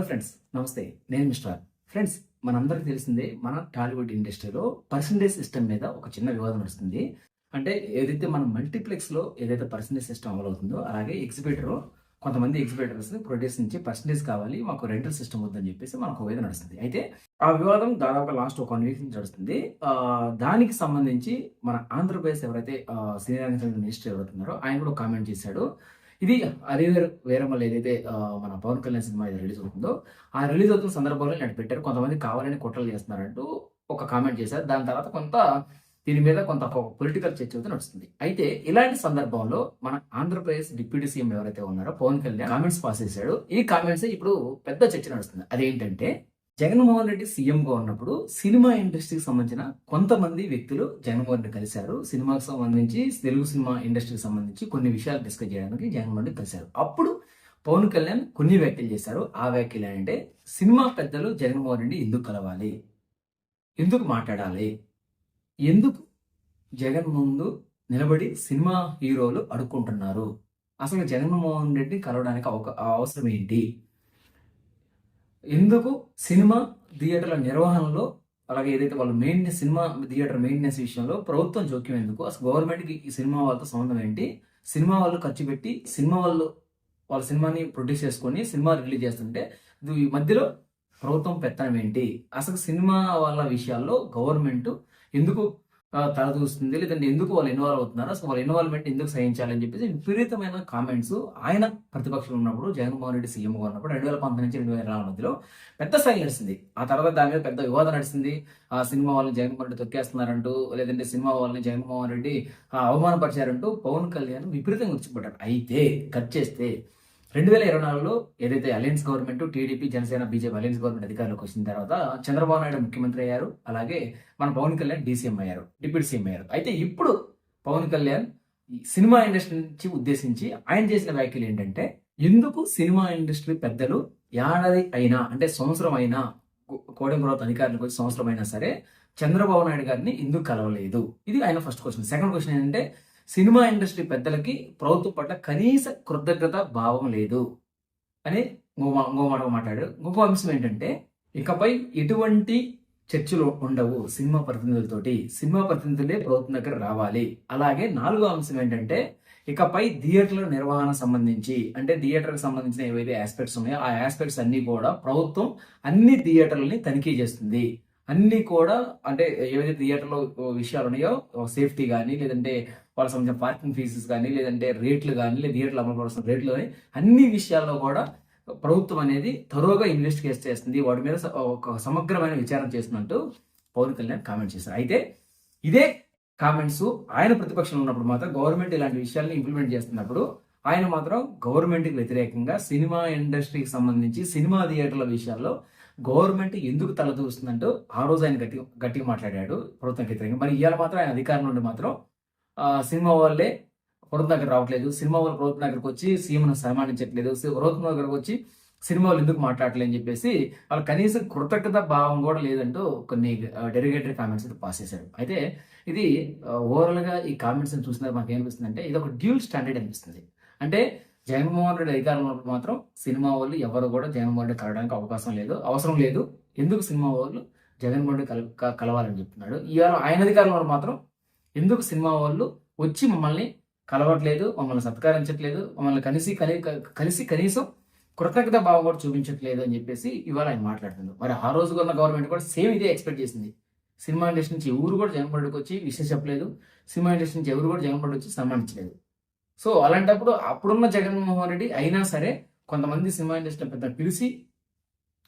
Friends, నమస్తే. నేను mister friends. మనందరికీ తెలిసిందే, మన టాలీవుడ్ ఇండస్ట్రీలో పర్సంటేజ్ సిస్టమ్ మీద ఒక చిన్న వివాదం నడుస్తుంది. అంటే ఏదైతే మన మల్టీప్లెక్స్లో ఏదైతే పర్సంటేజ్ సిస్టమ్ అమలు అవుతుందో, అలాగే కొంతమంది ఎగ్జిబిటర్స్ ప్రొడ్యూస్ నుంచి పర్సంటేజ్ కావాలి, మాకు రెంటల్ సిస్టమ్ వద్దని చెప్పేసి మనకు వివాదం నడుస్తుంది. అయితే ఆ వివాదం దాదాపు లాస్ట్ ఒక 1 వీక్ నుంచి నడుస్తుంది. దానికి సంబంధించి మన ఆంధ్రప్రదేశ్ ఎవరైతే సీనియర్ మినిస్టర్ ఎవరైతున్నారో ఆయన కూడా కామెంట్ చేశాడు. ఇది వేరమల్ ఏదైతే మన పవన్ కళ్యాణ్ సినిమా ఏదో రిలీజ్ అవుతుందో, ఆ రిలీజ్ అవుతున్న సందర్భంలో నేను పెట్టారు. కొంతమంది కావాలని కుట్రలు చేస్తున్నారంటూ ఒక కామెంట్ చేశారు. దాని తర్వాత దీని మీద కొంత పొలిటికల్ చర్చ అయితే నడుస్తుంది. అయితే ఇలాంటి సందర్భంలో మన ఆంధ్రప్రదేశ్ డిప్యూటీ సీఎం ఎవరైతే ఉన్నారో పవన్ కళ్యాణ్ కామెంట్స్ పాస్ చేశాడు. ఈ కామెంట్స్ ఇప్పుడు పెద్ద చర్చ నడుస్తుంది. అదేంటంటే, జగన్మోహన్ రెడ్డి సీఎంగా ఉన్నప్పుడు సినిమా ఇండస్ట్రీకి సంబంధించిన కొంతమంది వ్యక్తులు జగన్మోహన్ రెడ్డి కలిశారు. సినిమాకి సంబంధించి, తెలుగు సినిమా ఇండస్ట్రీకి సంబంధించి కొన్ని విషయాలు డిస్కస్ చేయడానికి జగన్మోహన్ రెడ్డి కలిశారు. అప్పుడు పవన్ కళ్యాణ్ కొన్ని వ్యాఖ్యలు చేశారు. ఆ వ్యాఖ్యలు ఏంటంటే, సినిమా పెద్దలు జగన్మోహన్ రెడ్డి ఎందుకు కలవాలి, ఎందుకు మాట్లాడాలి, ఎందుకు జగన్ ముందు నిలబడి సినిమా హీరోలు అడుక్కుంటున్నారు, అసలు జగన్మోహన్ రెడ్డి కలవడానికి అవసరం ఏంటి, ఎందుకు సినిమా థియేటర్ల నిర్వహణలో, అలాగే ఏదైతే వాళ్ళ సినిమా థియేటర్ మెయింటెనెన్స్ విషయంలో ప్రభుత్వం జోక్యం ఎందుకు, అసలు గవర్నమెంట్కి ఈ సినిమా వాళ్ళతో సంబంధం ఏంటి, సినిమా వాళ్ళు ఖర్చు పెట్టి వాళ్ళ సినిమాని ప్రొడ్యూస్ చేసుకొని సినిమా రిలీజ్ చేస్తుంటే ఈ మధ్యలో ప్రభుత్వం పెత్తనం ఏంటి, అసలు సినిమా వాళ్ళ విషయాల్లో గవర్నమెంట్ ఎందుకు తలదూస్తుంది, లేదంటే ఎందుకు వాళ్ళు ఇన్వాల్వ్ అవుతున్నారు, అసలు వాళ్ళ ఇన్వాల్వ్మెంట్ ఎందుకు సహించాలని చెప్పేసి విపరీతమైన కామెంట్స్ ఆయన ప్రతిపక్షంలో ఉన్నప్పుడు, జగన్మోహన్ రెడ్డి సీఎంగా ఉన్నప్పుడు 2019 నుంచి 2024 మధ్యలో పెద్ద స్థాయి నడిచింది. ఆ తర్వాత దాని మీద పెద్ద వివాదం నడిచింది. ఆ సినిమా వాళ్ళని జగన్మోహన్ రెడ్డి తొక్కేస్తున్నారంటూ, లేదంటే సినిమా వాళ్ళని జగన్మోహన్ రెడ్డి అవమానపరిచారంటూ పవన్ కళ్యాణ్ విపరీతంగా ఉచ్చిపడ్డాడు. అయితే కట్ చేస్తే 2024లో ఏదైతే alliance government, TDP, Janasena, BJP alliance government అధికారంలోకి వచ్చిన తర్వాత చంద్రబాబు నాయుడు ముఖ్యమంత్రి అయ్యారు. అలాగే మన పవన్ కళ్యాణ్ డిప్యూటీ సీఎం అయ్యారు. అయితే ఇప్పుడు పవన్ కళ్యాణ్ సినిమా ఇండస్ట్రీ నుంచి ఉద్దేశించి ఆయన చేసిన వ్యాఖ్యలు ఏంటంటే, ఎందుకు సినిమా ఇండస్ట్రీ పెద్దలు ఏడాది అయినా, అంటే సంవత్సరం అయినా, కోడెం ప్రభుత్వ అధికారులకు వచ్చి సంవత్సరం అయినా సరే చంద్రబాబు నాయుడు గారిని ఎందుకు కలవలేదు? ఇది ఆయన ఫస్ట్ క్వశ్చన్. సెకండ్ క్వశ్చన్ ఏంటంటే, సినిమా ఇండస్ట్రీ పెద్దలకి ప్రభుత్వం పట్ల కనీస కృతజ్ఞత భావం లేదు అని ఇంకో మాట్లాడాడు. ఇంకొక అంశం ఏంటంటే, ఇకపై ఎటువంటి చర్చలు ఉండవు సినిమా ప్రతినిధులతోటి, సినిమా ప్రతినిధులే ప్రభుత్వం దగ్గర రావాలి. అలాగే 4వ అంశం ఏంటంటే, ఇకపై థియేటర్ల నిర్వహణ సంబంధించి, అంటే థియేటర్కి సంబంధించిన ఏవైతే ఆస్పెక్ట్స్ ఉన్నాయో ఆ ఆస్పెక్ట్స్ అన్ని కూడా ప్రభుత్వం అన్ని థియేటర్లని తనిఖీ చేస్తుంది. అన్ని కూడా, అంటే ఏవైతే థియేటర్లో విషయాలు ఉన్నాయో, సేఫ్టీ కానీ, లేదంటే వాళ్ళకి సంబంధించిన పార్కింగ్ ఫీజెస్ కానీ, లేదంటే రేట్లు కానీ, లేదా థియేటర్లు అమలు పడుతున్న రేట్లు కానీ, అన్ని విషయాల్లో కూడా ప్రభుత్వం అనేది తరోగా ఇన్వెస్టిగేట్ చేస్తుంది, వాటి మీద ఒక సమగ్రమైన విచారణ చేస్తున్నట్టు పవన్ కళ్యాణ్ కామెంట్ చేశారు. అయితే ఇదే కామెంట్స్ ఆయన ప్రతిపక్షంలో ఉన్నప్పుడు మాత్రం, గవర్నమెంట్ ఇలాంటి విషయాలను ఇంప్లిమెంట్ చేస్తున్నప్పుడు ఆయన మాత్రం గవర్నమెంట్కి వ్యతిరేకంగా సినిమా ఇండస్ట్రీకి సంబంధించి సినిమా థియేటర్ల విషయాల్లో గవర్నమెంట్ ఎందుకు తలదూస్తుందంటూ ఆ రోజు ఆయన గట్టిగా మాట్లాడాడు ప్రభుత్వం వ్యతిరేకంగా. మరి ఇవాళ మాత్రం ఆయన అధికారం నుండి మాత్రం సినిమా వాళ్ళే ప్రభుత్వం దగ్గర రావట్లేదు, సినిమా వాళ్ళు ప్రభుత్వం దగ్గరకు వచ్చి సీఎంను సన్మానించట్లేదు, ప్రభుత్వం దగ్గరకు వచ్చి సినిమా వాళ్ళు ఎందుకు మాట్లాడలేదు అని చెప్పేసి వాళ్ళు కనీసం కృతజ్ఞత భావం కూడా లేదంటూ కొన్ని డెరిగేటరీ కామెంట్స్ అయితే పాస్ చేశారు. అయితే ఇది ఓవరాల్గా ఈ కామెంట్స్ చూసినప్పుడు మనకి ఏమనిపిస్తుంది అంటే, ఇది ఒక డ్యూల్ స్టాండర్డ్ అనిపిస్తుంది. అంటే జగన్మోహన్ రెడ్డి అధికారంలో ఉన్నప్పుడు మాత్రం సినిమా వాళ్ళు ఎవరు కూడా జగన్మోహన్ రెడ్డి కలవడానికి అవసరం లేదు, ఎందుకు సినిమా వాళ్ళు జగన్మోహన్ రెడ్డి కలవాలని చెప్తున్నాడు. ఇవాళ ఆయన అధికారంలో మాత్రం ఎందుకు సినిమా వాళ్ళు వచ్చి మమ్మల్ని కలవట్లేదు, మమ్మల్ని సత్కరించట్లేదు, మమ్మల్ని కలిసి కనీసం కృతజ్ఞత భావం కూడా చూపించట్లేదు అని చెప్పేసి ఇవాళ ఆయన మాట్లాడుతున్నారు. మరి ఆ రోజు ఉన్న గవర్నమెంట్ కూడా సేమ్ ఇదే ఎక్స్పెక్ట్ చేసింది. సినిమా ఇండస్ట్రీ నుంచి ఎవరు కూడా జగన్మోహన్ రెడ్డికి వచ్చి విషయం చెప్పలేదు, సినిమా ఇండస్ట్రీ నుంచి ఎవరు కూడా జగన్మోహన్ రెడ్డి వచ్చి సన్మానించలేదు. సో అలాంటప్పుడు అప్పుడున్న జగన్మోహన్ రెడ్డి అయినా సరే కొంతమంది సినిమా ఇండస్ట్రీ పెద్ద పిలిచి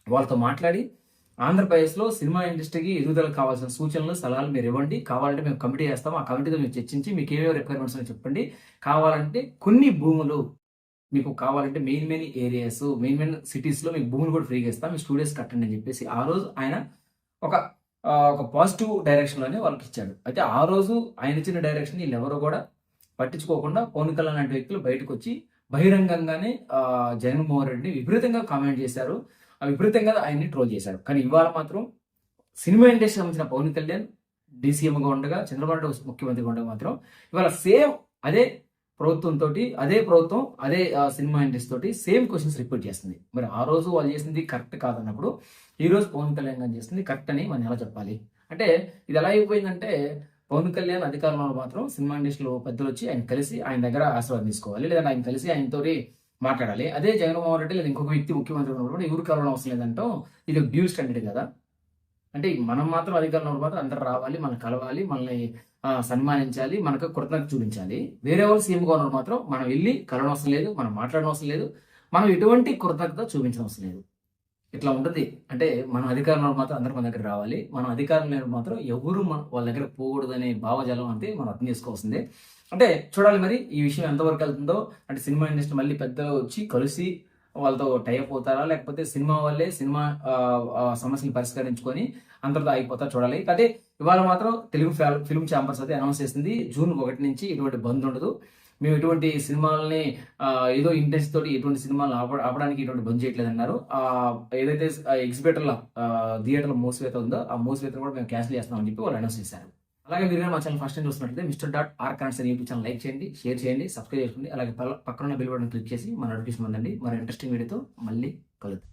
వాళ్ళతో మాట్లాడి, ఆంధ్రప్రదేశ్లో సినిమా ఇండస్ట్రీకి ఎదుగుదలకు కావాల్సిన సూచనలు, సలహాలు మీరు ఇవ్వండి, కావాలంటే మేము కమిటీ వేస్తాం, ఆ కమిటీతో మేము చర్చించి మీకు ఏమేమి రిక్వైర్మెంట్స్ చెప్పండి, కావాలంటే కొన్ని భూములు మీకు కావాలంటే మెయిన్ ఏరియాస్, మెయిన్ సిటీస్లో మీకు భూములు కూడా ఫ్రీగా ఇస్తాం, మీ స్టూడియోస్ కట్టండి అని చెప్పేసి ఆ రోజు ఆయన ఒక పాజిటివ్ డైరెక్షన్లోనే వాళ్ళకి ఇచ్చాడు. అయితే ఆ రోజు ఆయన ఇచ్చిన డైరెక్షన్ వీళ్ళు ఎవరు కూడా పట్టించుకోకుండా పవన్ కళ్యాణ్ లాంటి వ్యక్తులు బయటకు వచ్చి బహిరంగంగానే జగన్మోహన్ రెడ్డిని విపరీతంగా కామెంట్ చేశారు, విపరీతంగా ఆయన్ని ట్రోల్ చేశారు. కానీ ఇవాళ మాత్రం సినిమా ఇండస్ట్రీ సంబంధించిన పవన్ కళ్యాణ్ డీసీఎంగా ఉండగా, చంద్రబాబు నాయుడు ముఖ్యమంత్రిగా ఉండగా మాత్రం ఇవాళ సేమ్ అదే ప్రభుత్వంతో అదే ప్రభుత్వం అదే సినిమా ఇండస్ట్రీ తోటి సేమ్ క్వశ్చన్స్ రిపీట్ చేస్తుంది. మరి ఆ రోజు వాళ్ళు చేసింది కరెక్ట్ కాదన్నప్పుడు ఈ రోజు పవన్ కళ్యాణ్ గారు చేస్తుంది కరెక్ట్ అని మనం ఎలా చెప్పాలి? అంటే ఇది ఎలా అయిపోయిందంటే పవన్ కళ్యాణ్ అధికారంలో మాత్రం సినిమా ఇండస్ట్రీలో పెద్దలు వచ్చి ఆయన కలిసి ఆయన దగ్గర ఆశీర్వాదం తీసుకోవాలి, లేదంటే ఆయన కలిసి ఆయనతోటి మాట్లాడాలి. అదే జగన్మోహన్ రెడ్డి లేదా ఇంకొక వ్యక్తి ముఖ్యమంత్రి ఉన్నప్పుడు ఎవరు కలవడం అవసరం లేదంటాం. ఇది ఒక డ్యూల్ స్టాండర్డ్ కదా. అంటే మనం మాత్రం అధికారంలో మాత్రం అందరు రావాలి, మనం కలవాలి, మనల్ని సన్మానించాలి, మనకు కృతజ్ఞత చూపించాలి. వేరే వాళ్ళు సీఎంగా ఉన్నప్పుడు మాత్రం మనం వెళ్ళి కలవడం అవసరం లేదు, మనం మాట్లాడడం అవసరం లేదు, మనం ఎటువంటి కృతజ్ఞత చూపించడం అవసరం లేదు. ఇట్లా ఉంటుంది. అంటే మనం అధికారంలో మాత్రం అందరూ మన దగ్గర రావాలి, మనం అధికారం లేని మాత్రం ఎవరు వాళ్ళ దగ్గర పోకూడదు అనే భావజాలం అంటే మనం అర్థం చేసుకోవాల్సిందే. అంటే చూడాలి మరి ఈ విషయం ఎంతవరకు వెళ్తుందో. అంటే సినిమా ఇండస్ట్రీ మళ్ళీ పెద్దలు వచ్చి కలిసి వాళ్ళతో టైప్ అవుతారా, లేకపోతే సినిమా వాళ్ళే సినిమా సమస్యలు పరిష్కరించుకొని అందరితో అయిపోతారా చూడాలి. అంటే ఇవాళ మాత్రం తెలుగు ఫిల్మ్ ఛాంబర్స్ అయితే అనౌన్స్ చేసింది జూన్ 1 నుంచి ఎటువంటి బంద్ ఉండదు. మేము ఎటువంటి సినిమాలని ఏదో ఇంట్రెస్ట్ తోటి ఎటువంటి సినిమాలు ఆపడానికి ఎటువంటి బంద్ చేయట్లేదు అన్నారు. ఏదైతే ఎగ్జిబిటర్ల థియేటర్ల మూసివేత ఉందో ఆ మూసివేత కూడా మేము క్యాన్సిల్ చేస్తామని చెప్పి వాళ్ళు అనౌన్స్ చేశారు. అలాగే మీరు మా ఛానల్ ఫస్ట్ టైం చూస్తున్నట్లయితే Mr.R Connects అనే యూట్యూబ్ ఛానల్ లైక్ చేయండి, షేర్ చేయండి, సబ్స్క్రైబ్ చేసుకోండి. అలాగే పక్కన బెల్ బటన్ క్లిక్ చేసి మన నోటిఫికేషన్ పొందండి. మరి ఇంట్రెస్టింగ్ వీడియోతో మళ్ళీ కలుద్దాం.